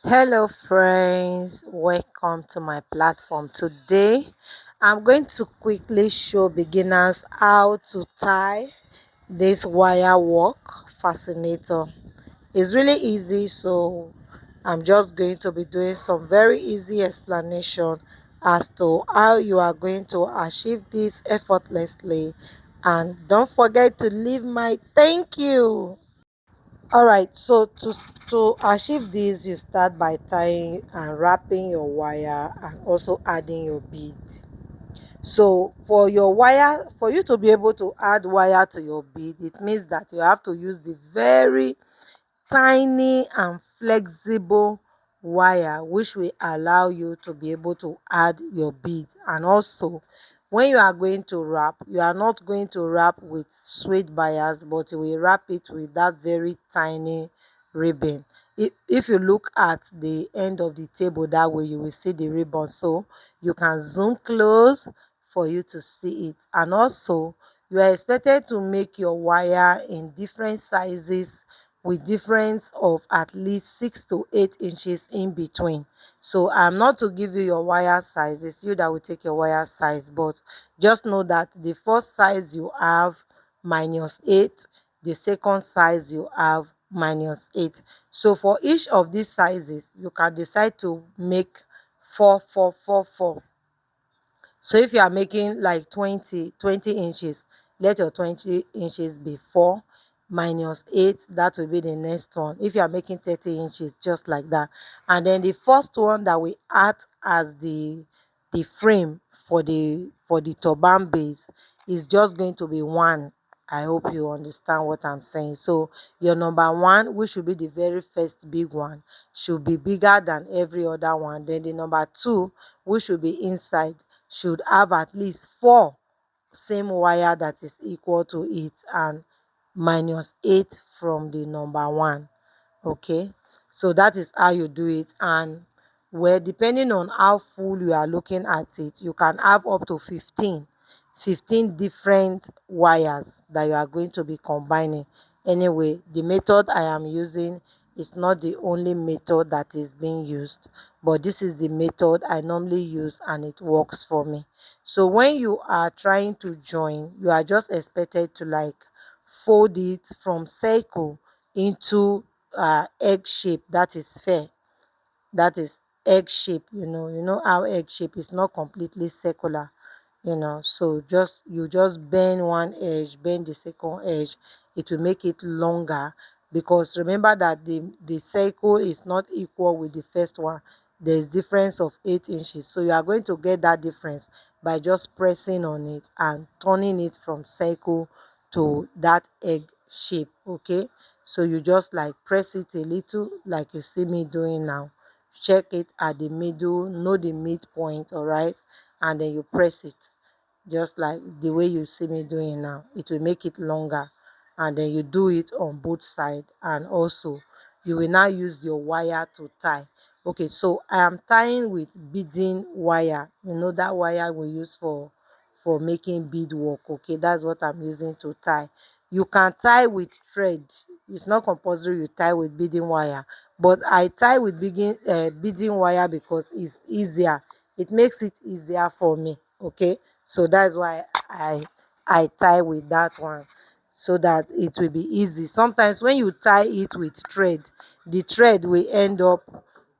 Hello, friends. Welcome to my platform. Today, I'm going to quickly show beginners how to tie this wire work fascinator. It's really easy, so I'm just going to be doing some very easy explanation as to how you are going to achieve this effortlessly. And don't forget to leave my thank you. All right, so to achieve this, you start by tying and wrapping your wire and also adding your bead. So for your wire, for you to be able to add wire to your bead, it means that you have to use the very tiny and flexible wire which will allow you to be able to add your bead. And also, when you are going to wrap, you are not going to wrap with straight bias, but you will wrap it with that very tiny ribbon. If you look at the end of the table that way, you will see the ribbon, so you can zoom close for you to see it. And also, you are expected to make your wire in different sizes with difference of at least 6 to 8 inches in between. So I'm not to give you your wire size, it's you that will take your wire size, but just know that the first size you have -8, the second size you have -8. So for each of these sizes you can decide to make 4 4 4 4. So if you are making like 20 inches, let your 20 inches be 4 -8, that will be the next one. If you are making 30 inches, just like that. And then the first one that we add as the frame for the turban base is just going to be 1. I hope you understand what I'm saying. So your number 1, which should be the very first big one, should be bigger than every other one. Then the number 2, which should be inside, should have at least 4 same wire that is equal to it, and -8 from the number 1. Okay, so that is how you do it. And well, depending on how full you are looking at it, you can have up to 15 different wires that you are going to be combining. Anyway, the method I am using is not the only method that is being used, but this is the method I normally use and it works for me. So when you are trying to join, you are just expected to like fold it from circle into egg shape, that is fair, that is egg shape. You know how egg shape is not completely circular. So just you just bend one edge, bend the second edge, it will make it longer, because remember that the circle is not equal with the first one. There is difference of 8 inches, so you are going to get that difference by just pressing on it and turning it from circle to that egg shape. Okay, so you just like press it a little like you see me doing now. Check it at the middle, know the midpoint, all right, and then you press it just like the way you see me doing now. It will make it longer, and then you do it on both sides. And also you will now use your wire to tie. Okay, so I am tying with beading wire. That wire we use for making beadwork. Okay, that's what I'm using to tie. You can tie with thread. It's not compulsory you tie with beading wire, but I tie with beading wire because it's easier. It makes it easier for me. Okay, so that's why I tie with that one, so that it will be easy. Sometimes when you tie it with thread, the thread will end up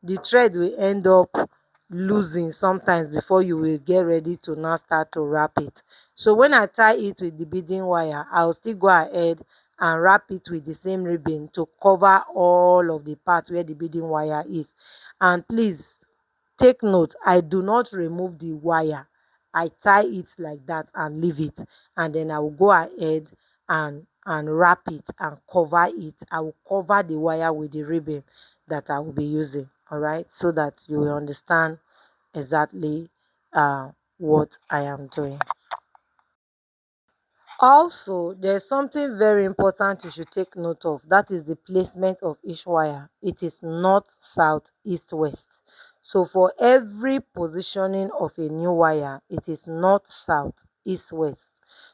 the thread will end up losing sometimes before you will get ready to now start to wrap it. So when I tie it with the beading wire, I'll still go ahead and wrap it with the same ribbon to cover all of the part where the beading wire is. And please take note, I do not remove the wire. I tie it like that and leave it, and then I will go ahead and wrap it and cover it. I will cover the wire with the ribbon that I will be using. All right, so that you will understand exactly what I am doing. Also, there's something very important you should take note of. That is the placement of each wire. It is north, south, east, west. So for every positioning of a new wire, it is north, south, east, west.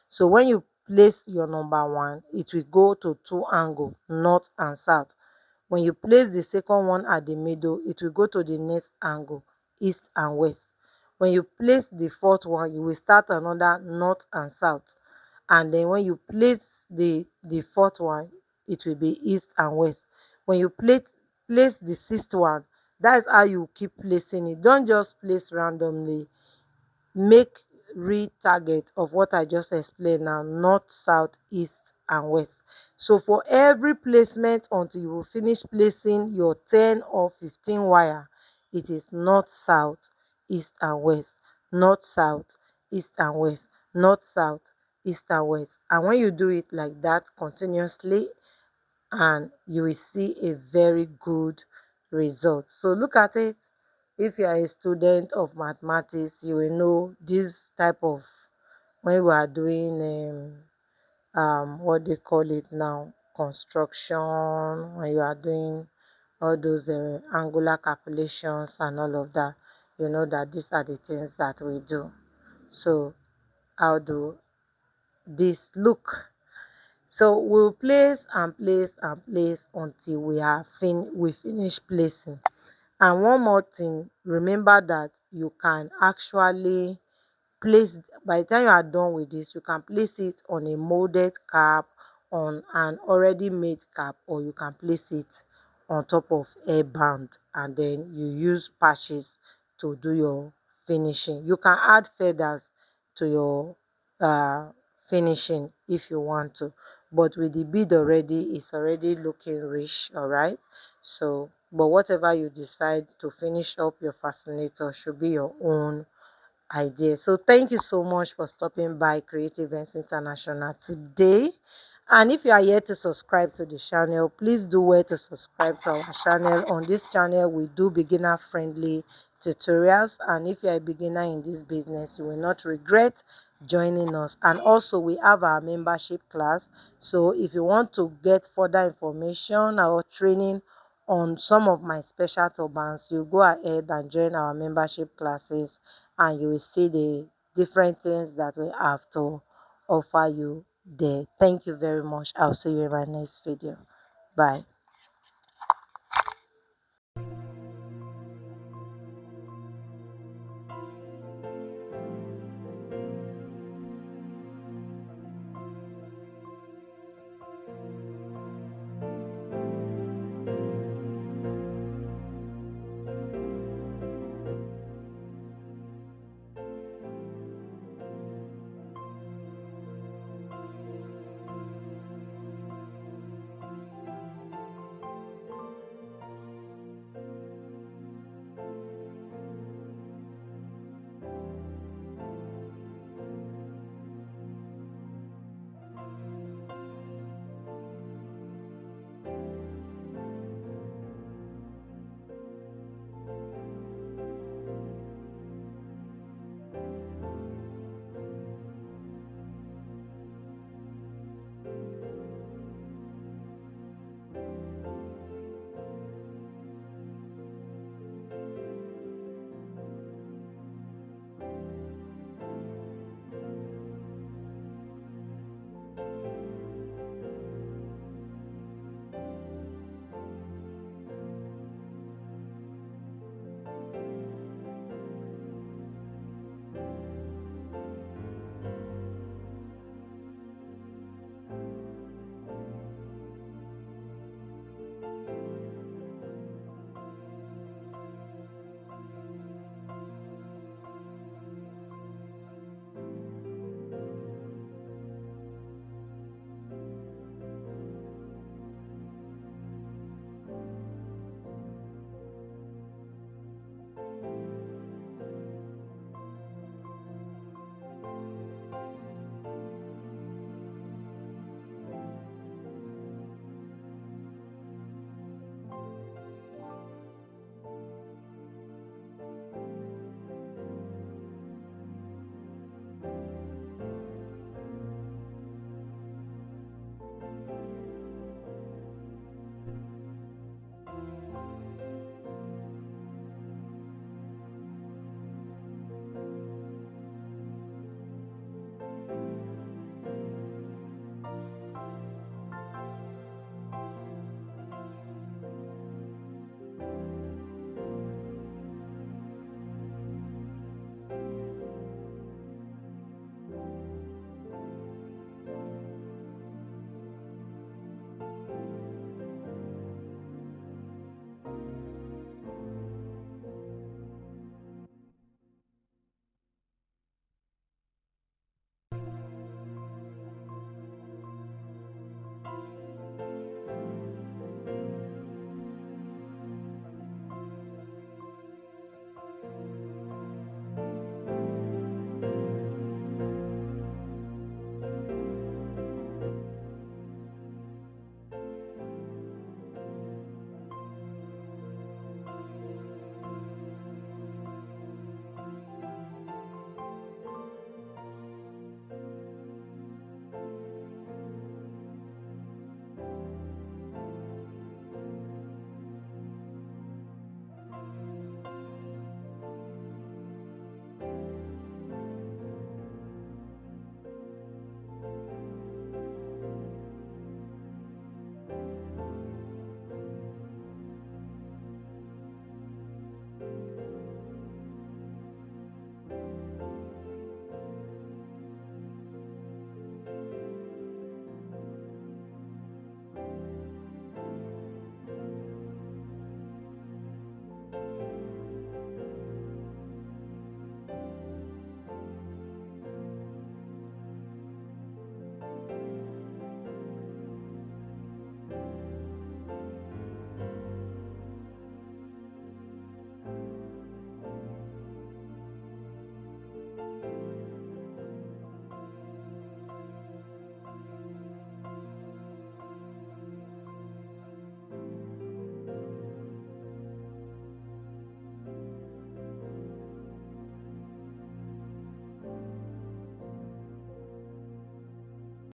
So when you place your number 1, it will go to two angles, north and south. When you place the second one at the middle, it will go to the next angle, east and west. When you place the fourth one, you will start another north and south. And then when you place the fourth one, it will be east and west. When you place the sixth one, that is how you keep placing it. Don't just place randomly. Make real target of what I just explained now: north, south, east and west. So for every placement, until you will finish placing your 10 or 15 wire, it is north, south, east and west, north, south, east and west, north, south, east and west. And when you do it like that continuously, and you will see a very good result. So look at it. If you are a student of mathematics, you will know this type of, when we are doing what they call it now, construction, when you are doing all those angular calculations and all of that, you know that these are the things that we do. So how do this look? So we'll place and place and place until we finish placing. And one more thing, remember that you can actually place, by the time you are done with this, you can place it on a molded cap, on an already made cap, or you can place it on top of air band, and then you use patches to do your finishing. You can add feathers to your uh, finishing if you want to, but with the bead already, it's already looking rich. All right. So but whatever you decide to finish up your fascinator should be your own idea. So thank you so much for stopping by Creative Events International today. And if you are yet to subscribe to the channel, please do well to subscribe to our channel. On this channel, we do beginner friendly tutorials. And if you are a beginner in this business, you will not regret joining us. And also, we have our membership class. So if you want to get further information or training on some of my special turbans, you go ahead and join our membership classes, and you will see the different things that we have to offer you there. Thank you very much. I'll see you in my next video. Bye.